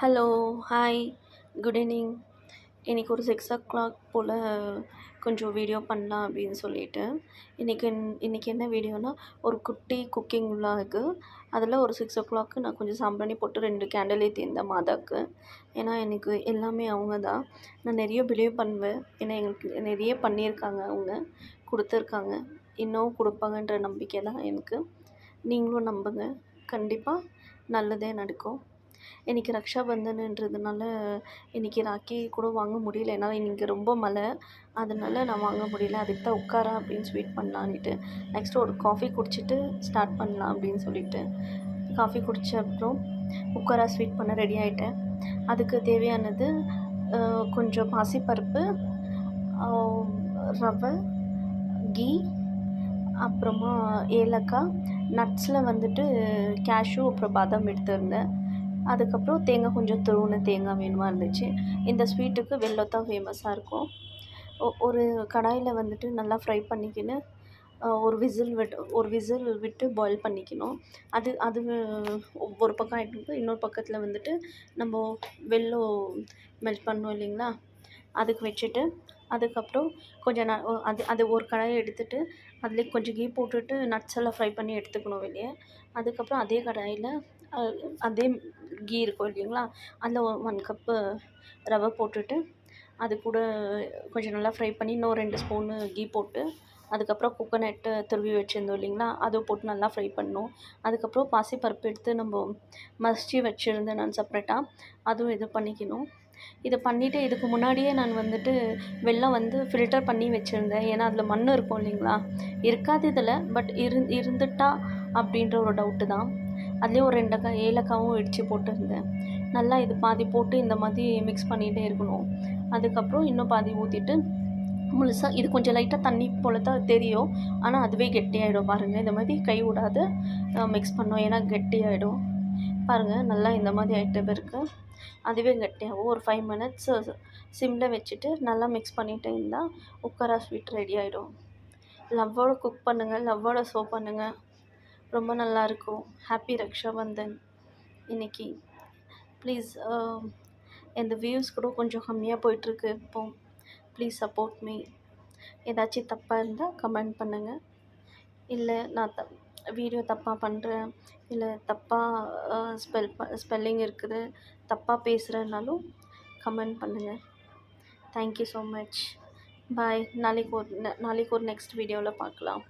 Hello, hi, good evening. இன்றைக்கி ஒரு 6:00 போல் கொஞ்சம் வீடியோ பண்ணலாம் அப்படின்னு சொல்லிட்டு, இன்றைக்கி என்ன வீடியோனா, ஒரு குட்டி குக்கிங் விலாகு. அதில் ஒரு 6:00 நான் கொஞ்சம் சாம்பிராணி போட்டு 2 கேண்டில் ஏற்றியிருந்தேன் மாதாக்கு. ஏன்னா எனக்கு எல்லாமே அவங்க தான். நான் நிறைய பிலீவ் பண்ணுவேன். ஏன்னா எங்களுக்கு நிறைய பண்ணியிருக்காங்க அவங்க, கொடுத்துருக்காங்க. இன்னும் கொடுப்பாங்கன்ற நம்பிக்கை தான் எனக்கு. நீங்களும் நம்புங்க, கண்டிப்பாக நல்லதே நடக்கும். இன்றைக்கி ரக்ஷாபந்தன்ன்றதுனால இன்றைக்கி ராக்கி கூட வாங்க முடியல. என்னால் இன்றைக்கி ரொம்ப மழை, அதனால நான் வாங்க முடியல. அதுக்கு தான் உட்காரா அப்படின்னு ஸ்வீட் பண்ணலான்ட்டு. நெக்ஸ்ட்டு ஒரு காஃபி குடிச்சிட்டு ஸ்டார்ட் பண்ணலாம் அப்படின்னு சொல்லிட்டு, காஃபி குடித்த அப்புறம் உட்காரா ஸ்வீட் பண்ண ரெடி ஆகிட்டேன். அதுக்கு தேவையானது கொஞ்சம் பாசிப்பருப்பு, ரவை, கீ, அப்புறமா ஏலக்காய், நட்ஸில் வந்துட்டு கேஷ்யூ அப்புறம் பாதாம் எடுத்திருந்தேன். அதுக்கப்புறம் தேங்காய், கொஞ்சம் துருவின தேங்காய் வேணுமா இருந்துச்சு. இந்த ஸ்வீட்டுக்கு வெல்லம் தான் ஃபேமஸாக இருக்கும். ஒரு கடாயில் வந்துட்டு நல்லா ஃப்ரை பண்ணிக்கின்னு ஒரு விசில் விட்டு பாயில் பண்ணிக்கணும். அது ஒரு பக்கம் ஆகிட்டு இன்னொரு பக்கத்தில் வந்துட்டு நம்ம வெல்லம் மெல்ட் பண்ணோம் இல்லைங்களா, அதுக்கு வச்சுட்டு, அதுக்கப்புறம் கொஞ்சம் அது ஒரு கடாயை எடுத்துகிட்டு அதில் கொஞ்சம் கீ போட்டுட்டு நட்ஸ் எல்லாம் ஃப்ரை பண்ணி எடுத்துக்கணும் வெளியே. அதுக்கப்புறம் அதே கடாயில் அதே கீ இருக்கும் இல்லைங்களா, அதில் 1 கப்பு ரவை போட்டுட்டு, அது கூட கொஞ்சம் நல்லா ஃப்ரை பண்ணி இன்னும் 2 ஸ்பூனு கீ போட்டு, அதுக்கப்புறம் கோகோனட்டு துருவி வச்சுருந்தோம் இல்லைங்களா, அதுவும் போட்டு நல்லா ஃப்ரை பண்ணணும். அதுக்கப்புறம் பாசிப்பருப்பு எடுத்து நம்ம மசிச்சு வச்சுருந்தேன் நான் செப்ரேட்டாக, அதுவும் இது பண்ணிக்கணும். இதை பண்ணிவிட்டு இதுக்கு முன்னாடியே நான் வந்துட்டு வெல்லம் வந்து ஃபில்டர் பண்ணி வச்சுருந்தேன். ஏன்னா அதில் மண் இருக்கும் இல்லைங்களா, இருக்காது இதில், பட் இருந்துட்டா அப்படின்ற ஒரு டவுட்டு தான். அதுலேயே ஒரு 2 ஏலக்காயும் இடித்து போட்டிருந்தேன். நல்லா இது பாதி போட்டு இந்த மாதிரி மிக்ஸ் பண்ணிகிட்டே இருக்கணும். அதுக்கப்புறம் இன்னும் பாதி ஊற்றிட்டு முழுசாக இது கொஞ்சம் லைட்டாக தண்ணி போல் தான் தெரியும், ஆனால் அதுவே கெட்டியாகிடும் பாருங்கள். இந்த மாதிரி கை விடாது மிக்ஸ் பண்ணோம், ஏன்னா கெட்டியாகிடும் பாருங்கள். நல்லா இந்த மாதிரி ஆகிட்ட பிறகு அதுவே கெட்டியாகும். ஒரு 5 மினிட்ஸ் சிம்மில் வச்சுட்டு நல்லா மிக்ஸ் பண்ணிகிட்டே இருந்தால் உக்கரா ஸ்வீட் ரெடி ஆகிடும். லவ்வோடு குக் பண்ணுங்கள், லவ்வோடு சர்வ் பண்ணுங்கள், ரொம்ப நல்லாயிருக்கும். ஹாப்பி ரக்ஷாபந்தன் இன்றைக்கி. ப்ளீஸ், இந்த வியூஸ் கூட கொஞ்சம் கம்மியாக போயிட்டுருக்கு இப்போது. Please support me. ஏதாச்சும் தப்பாக இருந்தால் கமெண்ட் பண்ணுங்கள். இல்லை நான் வீடியோ தப்பாக பண்ணுறேன், இல்லை தப்பாக ஸ்பெல்லிங் இருக்குது, தப்பாக பேசுகிறேன்னாலும் கமெண்ட் பண்ணுங்கள். Thank you so much. பாய். நாளைக்கு ஒரு நெக்ஸ்ட் வீடியோவில் பார்க்கலாம்.